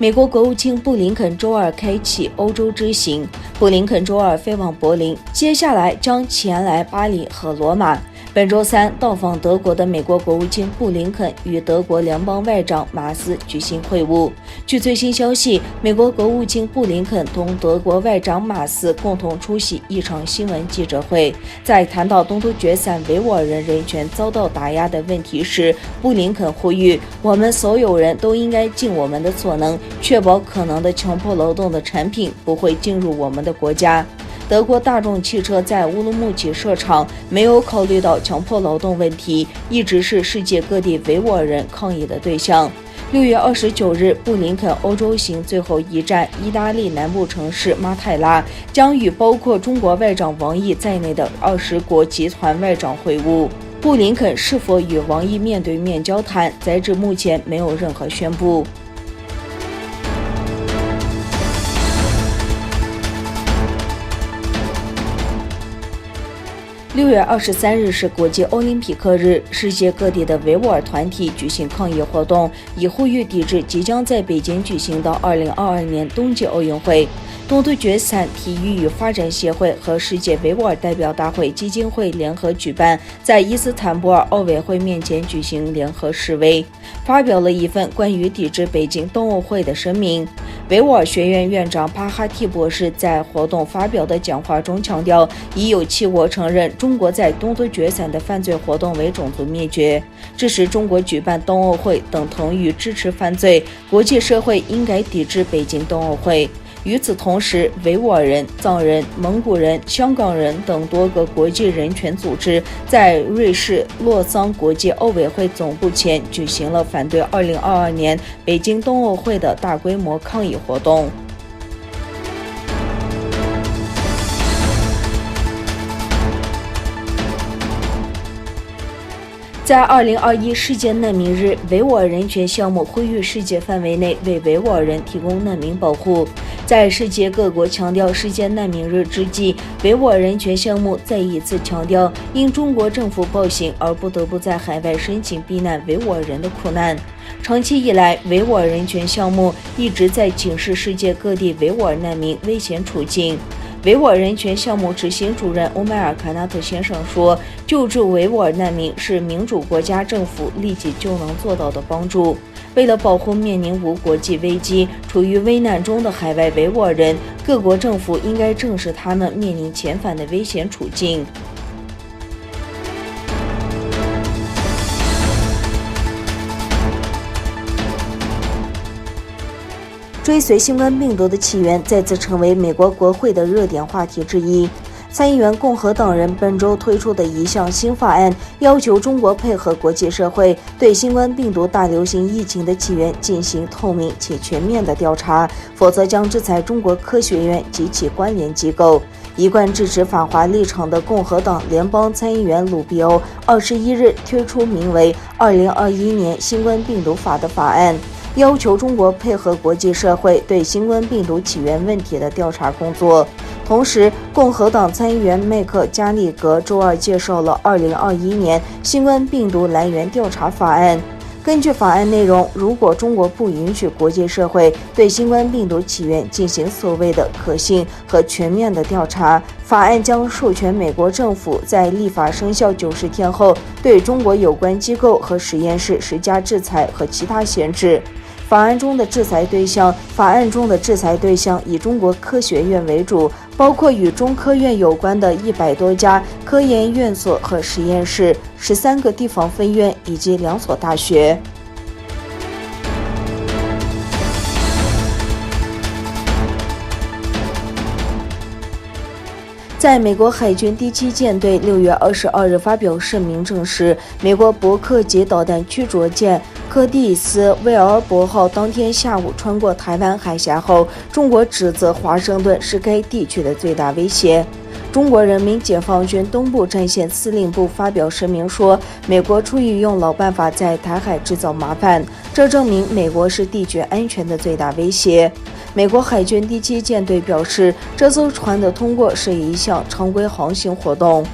美国国务卿布林肯周二开启欧洲之行，布林肯周二飞往柏林，接下来将前来巴黎和罗马。本周三到访德国的美国国务卿布林肯与德国联邦外长马斯举行会晤。据最新消息，美国国务卿布林肯同德国外长马斯共同出席一场新闻记者会。在谈到东突厥散维吾尔人人权遭到打压的问题时，布林肯呼吁我们所有人都应该尽我们的所能，确保可能的强迫劳动的产品不会进入我们的国家。德国大众汽车在乌鲁木齐设厂，没有考虑到强迫劳动问题，一直是世界各地维吾尔人抗议的对象。6月29日，布林肯欧洲行最后一站意大利南部城市马泰拉，将与包括中国外长王毅在内的20国集团外长会晤。布林肯是否与王毅面对面交谈，截至目前没有任何宣布。6月23日是国际奥林匹克日，世界各地的维吾尔团体举行抗议活动，以呼吁抵制即将在北京举行的2022年冬季奥运会。东突厥散体育与发展协会和世界维吾尔代表大会基金会联合举办，在伊斯坦布尔奥委会面前举行联合示威，发表了一份关于抵制北京冬奥会的声明。维吾尔学院院长巴哈蒂博士在活动发表的讲话中强调，已有7国承认中国在东突厥散的犯罪活动为种族灭绝，支持中国举办冬奥会等同于支持犯罪，国际社会应该抵制北京冬奥会。与此同时，维吾尔人、藏人、蒙古人、香港人等多个国际人权组织在瑞士洛桑国际奥委会总部前举行了反对2022年北京冬奥会的大规模抗议活动。在2021世界难民日，维吾尔人权项目呼吁世界范围内为维吾尔人提供难民保护。在世界各国强调世界难民日之际，维吾尔人权项目再一次强调因中国政府暴行而不得不在海外申请避难维吾尔人的苦难。长期以来，维吾尔人权项目一直在警示世界各地维吾尔难民危险处境。维吾尔人权项目执行主任欧迈尔·卡纳特先生说，救助维吾尔难民是民主国家政府立即就能做到的帮助。为了保护面临无国际危机、处于危难中的海外维吾尔人，各国政府应该正视他们面临遣返的危险处境。追随新冠病毒的起源再次成为美国国会的热点话题之一。参议员共和党人本周推出的一项新法案，要求中国配合国际社会对新冠病毒大流行疫情的起源进行透明且全面的调查，否则将制裁中国科学院及其关联机构。一贯支持反华立场的共和党联邦参议员鲁比欧21日推出名为《2021年新冠病毒法》的法案，要求中国配合国际社会对新冠病毒起源问题的调查工作。同时，共和党参议员麦克加利格周二介绍了2021年新冠病毒来源调查法案。根据法案内容，如果中国不允许国际社会对新冠病毒起源进行所谓的可信和全面的调查，法案将授权美国政府在立法生效90天后对中国有关机构和实验室施加制裁和其他限制。法案中的制裁对象以中国科学院为主，包括与中科院有关的100多家科研院所和实验室、13个地方分院以及2所大学。在美国海军第7舰队6月22日发表声明证实，美国伯克级导弹驱逐舰柯蒂斯·威尔伯号当天下午穿过台湾海峡后，中国指责华盛顿是该地区的最大威胁。中国人民解放军东部战线司令部发表声明说，美国出于用老办法在台海制造麻烦，这证明美国是地区安全的最大威胁。美国海军第7舰队表示，这艘船的通过是一项常规航行活动。